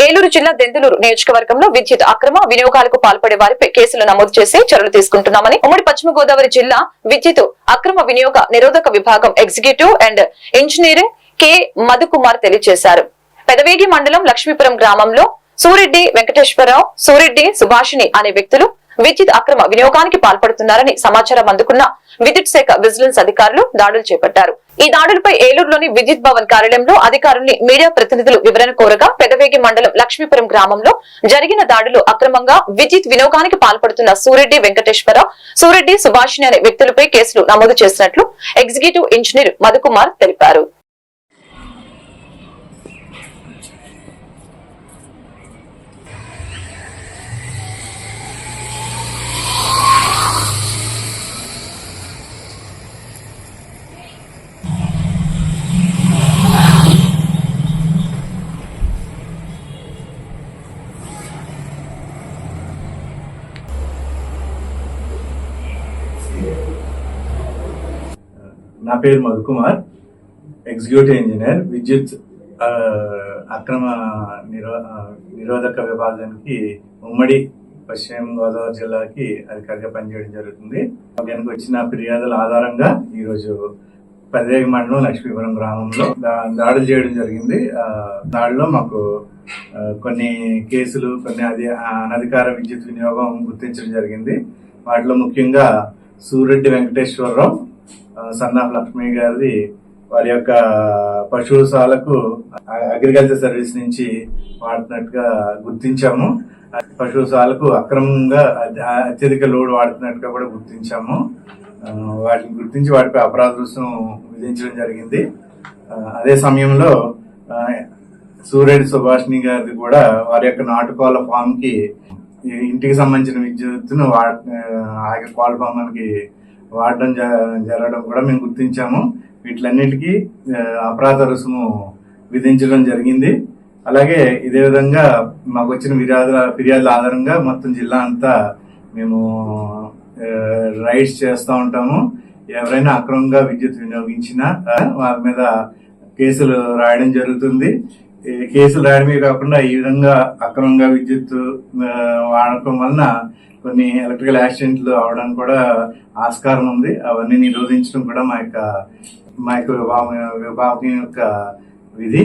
ఏలూరు జిల్లా దెందులూరు నియోజకవర్గంలో విద్యుత్ అక్రమ వినియోగాలకు పాల్పడే వారిపై కేసులు నమోదు చేసి చర్యలు తీసుకుంటున్నామని ఉమ్మడి పశ్చిమ గోదావరి జిల్లా విద్యుత్ అక్రమ వినియోగ నిరోధక విభాగం executive and engineering K Madhukumar తెలియజేశారు. పెదవేగి మండలం లక్ష్మీపురం గ్రామంలో సూరెడ్డి వెంకటేశ్వరరావు, సూరెడ్డి సుభాషిణి అనే వ్యక్తులు విద్యుత్ అక్రమ వినియోగానికి పాల్పడుతున్నారని సమాచారం అందుకున్న విద్యుత్ శాఖ విజిలెన్స్ అధికారులు దాడులు చేపట్టారు. ఈ దాడులపై ఏలూరులోని విద్యుత్ భవన్ కార్యాలయంలో అధికారుల్ని మీడియా ప్రతినిధులు వివరణ కోరగా పెదవేగి మండలం లక్ష్మీపురం గ్రామంలో జరిగిన దాడులు అక్రమంగా విద్యుత్ వినియోగానికి పాల్పడుతున్న సూరెడ్డి వెంకటేశ్వరరావు, సూరెడ్డి సుభాషిణి అనే వ్యక్తులపై కేసులు నమోదు చేసినట్లు ఎగ్జిక్యూటివ్ ఇంజనీర్ మధుకుమార్ తెలిపారు. నా పేరు మధుకుమార్, ఎగ్జిక్యూటివ్ ఇంజనీర్, విద్యుత్ అక్రమ నిరోధక విభాగానికి ఉమ్మడి పశ్చిమ గోదావరి జిల్లాకి అధికారిగా పనిచేయడం జరుగుతుంది. దానికి వచ్చిన ఫిర్యాదుల ఆధారంగా ఈరోజు పెదవేగి మండలం లక్ష్మీపురం గ్రామంలో దాడులు చేయడం జరిగింది. దాడిలో మాకు కొన్ని కేసులు, కొన్ని అనధికార విద్యుత్ వినియోగం గుర్తించడం జరిగింది. వాటిలో ముఖ్యంగా సూరెడ్డి వెంకటేశ్వరరావు, సన్ ఆఫ్ లక్ష్మి గారిది వారి యొక్క పశువుశాలకు అగ్రికల్చర్ సర్వీస్ నుంచి వాడుతున్నట్టుగా గుర్తించాము. పశువుశాలకు అక్రమంగా అత్యధిక లోడ్ వాడుతున్నట్టుగా కూడా గుర్తించాము. వాటిని గుర్తించి వాటిపై అపరాధ రుసుము విధించడం జరిగింది. అదే సమయంలో సూరెడ్డి సుభాషిణి గారిది కూడా వారి యొక్క నాటుకోళ్ల ఫామ్ కి ఇంటికి సంబంధించిన విద్యుత్తును కోళ్ల ఫామ్కి వాడడం జరగడం కూడా మేము గుర్తించాము. వీటిలన్నిటికీ అపరాధ రుసుము విధించడం జరిగింది. అలాగే ఇదే విధంగా మాకు వచ్చిన ఫిర్యాదుల ఆధారంగా మొత్తం జిల్లా అంతా మేము రైడ్స్ చేస్తూ ఉంటాము. ఎవరైనా అక్రమంగా విద్యుత్ వినియోగించినా వారి మీద కేసులు రాయడం జరుగుతుంది. కేసులు రాయడమే కాకుండా ఈ విధంగా అక్రమంగా విద్యుత్ వాడటం వలన కొన్ని ఎలక్ట్రికల్ యాక్సిడెంట్లు అవడానికి కూడా ఆస్కారం ఉంది. అవన్నీ నిరోధించడం కూడా మా యొక్క విభాగం యొక్క విధి.